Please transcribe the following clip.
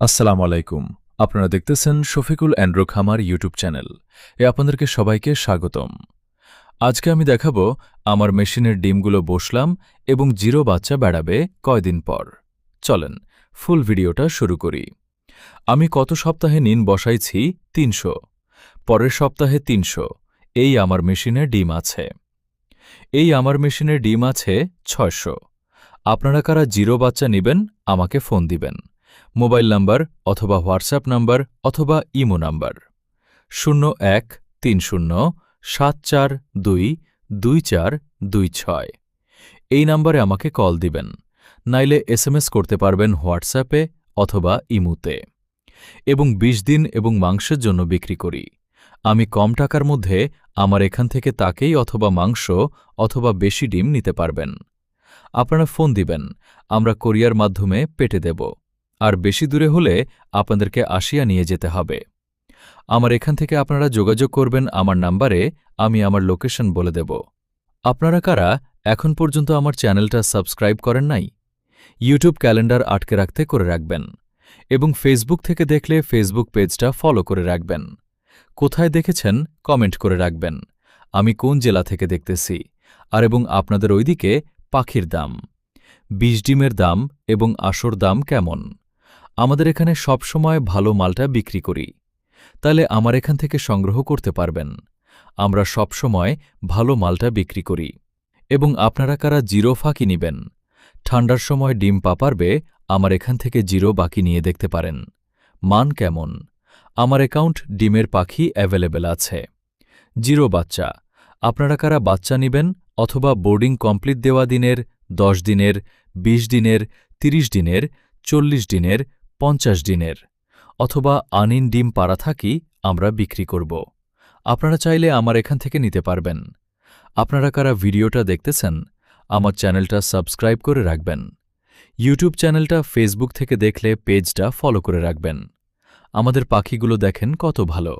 আসসালামু আলাইকুম। আপনারা দেখতেছেন শফিকুল অ্যান্ড্রো খামার ইউটিউব চ্যানেল। আপনাদেরকে সবাইকে স্বাগতম। আজকে আমি দেখাবো আমার মেশিনের ডিমগুলো বসলাম এবং জিরো বাচ্চা বেড়াবে কয়দিন পর। চলেন ফুল ভিডিওটা শুরু করি। আমি কত সপ্তাহে নিন বসাইছি ৩০০, পরের সপ্তাহে ৩০০। এই আমার মেশিনে ডিম আছে। এই আমার মেশিনে ডিম আছে ৬০০। আপনারা কারা জিরো বাচ্চা নেবেন আমাকে ফোন দিবেন। মোবাইল নাম্বার অথবা হোয়াটসঅ্যাপ নাম্বার অথবা ইমো নাম্বার 013074224226। এই নাম্বারে আমাকে কল দিবেন, নাইলে SMS করতে পারবেন হোয়াটসঅ্যাপে অথবা ইমুতে। এবং ২০ দিন এবং মাংসের জন্য বিক্রি করি। আমি কম টাকার মধ্যে আমার এখান থেকে তাকেই অথবা মাংস অথবা বেশি ডিম নিতে পারবেন। আপনারা ফোন দিবেন, আমরা কোরিয়ার মাধ্যমে পেটে দেব। আর বেশি দূরে হলে আপনাদেরকে আসিয়া নিয়ে যেতে হবে। আমার এখান থেকে আপনারা যোগাযোগ করবেন আমার নাম্বারে, আমি আমার লোকেশন বলে দেব। আপনারা কারা এখন পর্যন্ত আমার চ্যানেলটা সাবস্ক্রাইব করেন নাই? ইউটিউব ক্যালেন্ডার আটকে রাখতে করে রাখবেন এবং ফেসবুক থেকে দেখলে ফেসবুক পেজটা ফলো করে রাখবেন। কোথায় দেখেছেন কমেন্ট করে রাখবেন, আমি কোন জেলা থেকে দেখতেছি আর এবং আপনাদের ওইদিকে পাখির দাম, ২০ ডিমের দাম এবং আসর দাম কেমন। আমাদের এখানে সবসময় ভালো মালটা বিক্রি করি, তাহলে আমার এখান থেকে সংগ্রহ করতে পারবেন। আমরা সবসময় ভালো মালটা বিক্রি করি। এবং আপনারা কারা জিরো ফাঁকি নিবেন, ঠান্ডার সময় ডিম পারবে আমার এখান থেকে জিরো বাকি নিয়ে দেখতে পারেন। মান কেমন? আমার অ্যাকাউন্ট ডিমের পাখি অ্যাভেলেবেল আছে। জিরো বাচ্চা আপনারা কারা বাচ্চা নিবেন অথবা বোর্ডিং কমপ্লিট দেওয়া দিনের, ১০ দিনের, ২০ দিনের, ৩০ দিনের, ৪০ দিনের, ৫০ দিনের অথবা আনিন ডিম পাড়া থাকি আমরা বিক্রি করব। আপনারা চাইলে আমার এখান থেকে নিতে পারবেন। আপনারা কারা ভিডিওটা দেখতেছেন আমার চ্যানেলটা সাবস্ক্রাইব করে রাখবেন। ইউটিউব চ্যানেলটা ফেসবুক থেকে দেখলে পেজটা ফলো করে রাখবেন। আমাদের পাখিগুলো দেখেন কত ভালো।